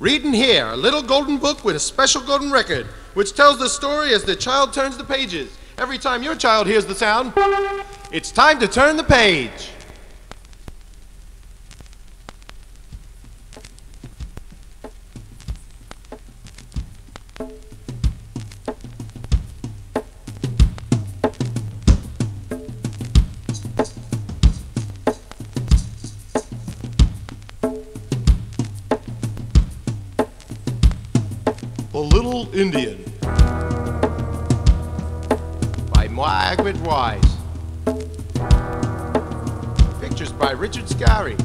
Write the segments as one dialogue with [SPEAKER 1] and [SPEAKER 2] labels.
[SPEAKER 1] Reading here, a little golden book with a special golden record, which tells the story as the child turns the pages. Every time your child hears the sound, it's time to turn the page. The Little Indian by Margaret Wise. Pictures by Richard Scarry.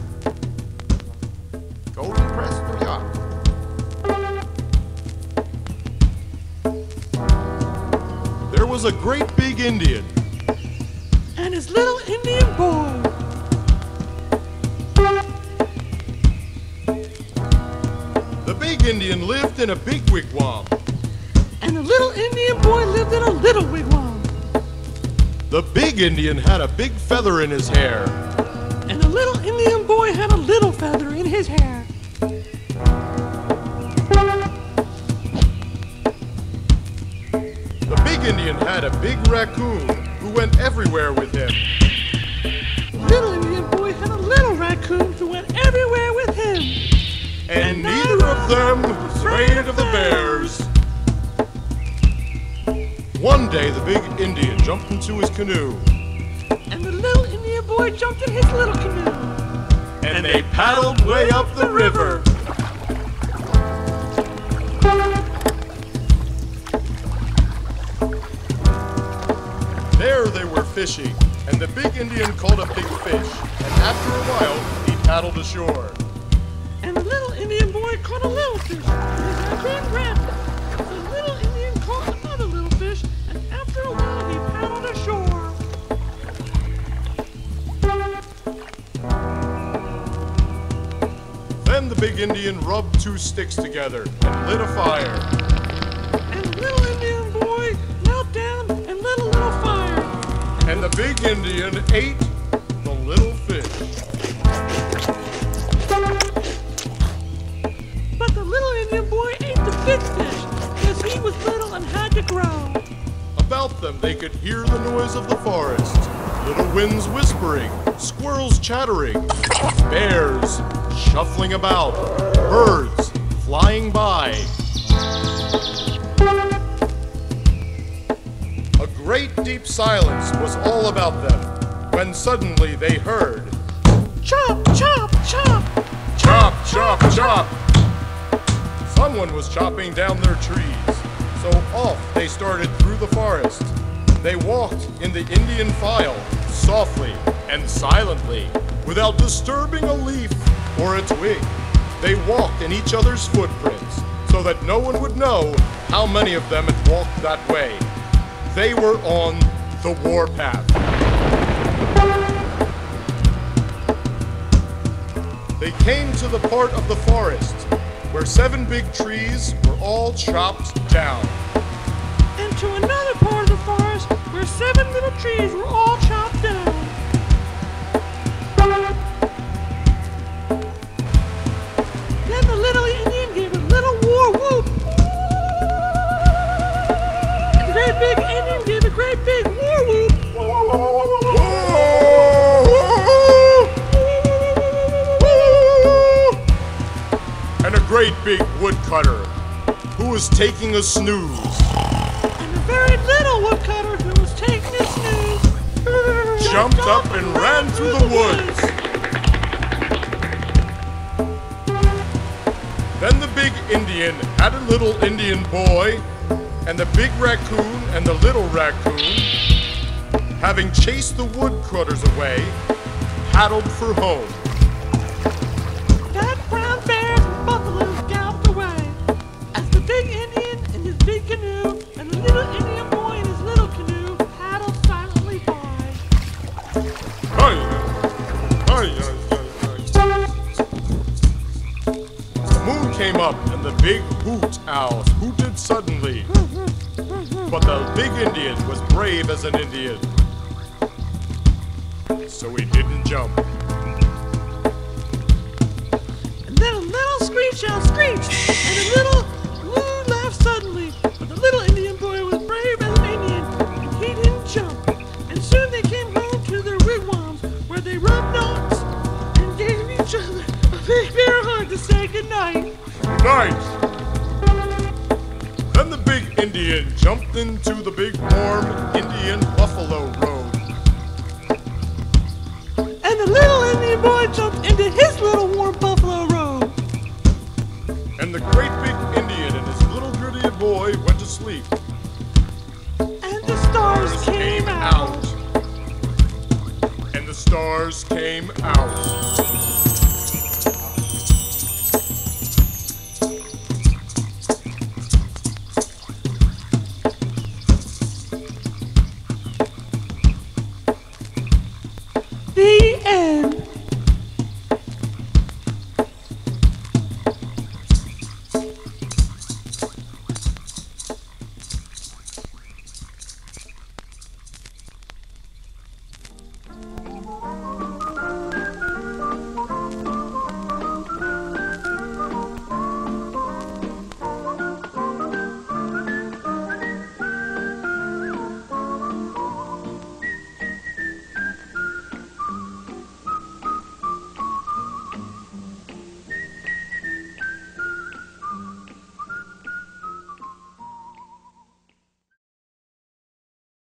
[SPEAKER 1] Golden Press, New York. There was a great big Indian
[SPEAKER 2] and his little Indian boy.
[SPEAKER 1] The big Indian lived in a big wigwam.
[SPEAKER 2] And the little Indian boy lived in a little wigwam.
[SPEAKER 1] The big Indian had a big feather in his hair.
[SPEAKER 2] And the little Indian boy had a little feather in his hair.
[SPEAKER 1] The big Indian had a big raccoon who went everywhere with him.
[SPEAKER 2] The little Indian boy had a little raccoon who went everywhere with him.
[SPEAKER 1] And neither of them was afraid of the bears. One day the big Indian jumped into his canoe.
[SPEAKER 2] And the little Indian boy jumped in his little canoe.
[SPEAKER 1] And they paddled way up the river. There they were fishing, and the big Indian caught a big fish. And after a while, he paddled ashore.
[SPEAKER 2] And the little Indian boy caught a little fish with his raccoon friend. The little Indian caught another little fish, and after a while he paddled ashore.
[SPEAKER 1] Then the big Indian rubbed two sticks together and lit a fire.
[SPEAKER 2] And the little Indian boy knelt down and lit a little fire.
[SPEAKER 1] And the big Indian ate the little fish.
[SPEAKER 2] But the little Indian boy ate the big fish because he was little and had to grow.
[SPEAKER 1] About them they could hear the noise of the forest. Little winds whispering, squirrels chattering, bears shuffling about, birds flying by. A great deep silence was all about them when suddenly they heard
[SPEAKER 2] Chop, chop, chop!
[SPEAKER 1] chop, chop, chop! Someone was chopping down their trees, so off they started through the forest. They walked in the Indian file, softly and silently, without disturbing a leaf or a twig. They walked in each other's footprints, so that no one would know how many of them had walked that way. They were on the warpath. They came to the part of the forest where 7 big trees were all chopped down.
[SPEAKER 2] And to another part of the forest where 7 little trees were all chopped down. Then the little Indian gave a little war whoop. And the great big Indian gave a great big war whoop.
[SPEAKER 1] And a great big woodcutter who was taking a snooze.
[SPEAKER 2] And a very little woodcutter who was taking a snooze
[SPEAKER 1] Jumped up and ran through the woods. Then the big Indian had a little Indian boy, and the big raccoon and the little raccoon, having chased the woodcutters away, paddled for home.
[SPEAKER 2] That brown bears and buffaloes galloped away as the big Indian in his big canoe and the little Indian boy in his little canoe paddled silently by.
[SPEAKER 1] The moon came up and the big hoot owls hooted suddenly. But the big Indian was brave as an Indian, so he didn't jump.
[SPEAKER 2] And then a little screech owl screeched, and the little Lou laughed suddenly. But the little Indian boy was brave as an Indian, and he didn't jump. And soon they came home to their wigwams, where they rubbed knots and gave each other a big bear hug to say goodnight.
[SPEAKER 1] Night! Then the big Indian jumped into the big warm Indian buffalo robe.
[SPEAKER 2] And the little Indian boy jumped into his little warm buffalo robe.
[SPEAKER 1] And the great big Indian and his little gritty boy went to sleep.
[SPEAKER 2] And the stars came out.
[SPEAKER 1] And the stars came out.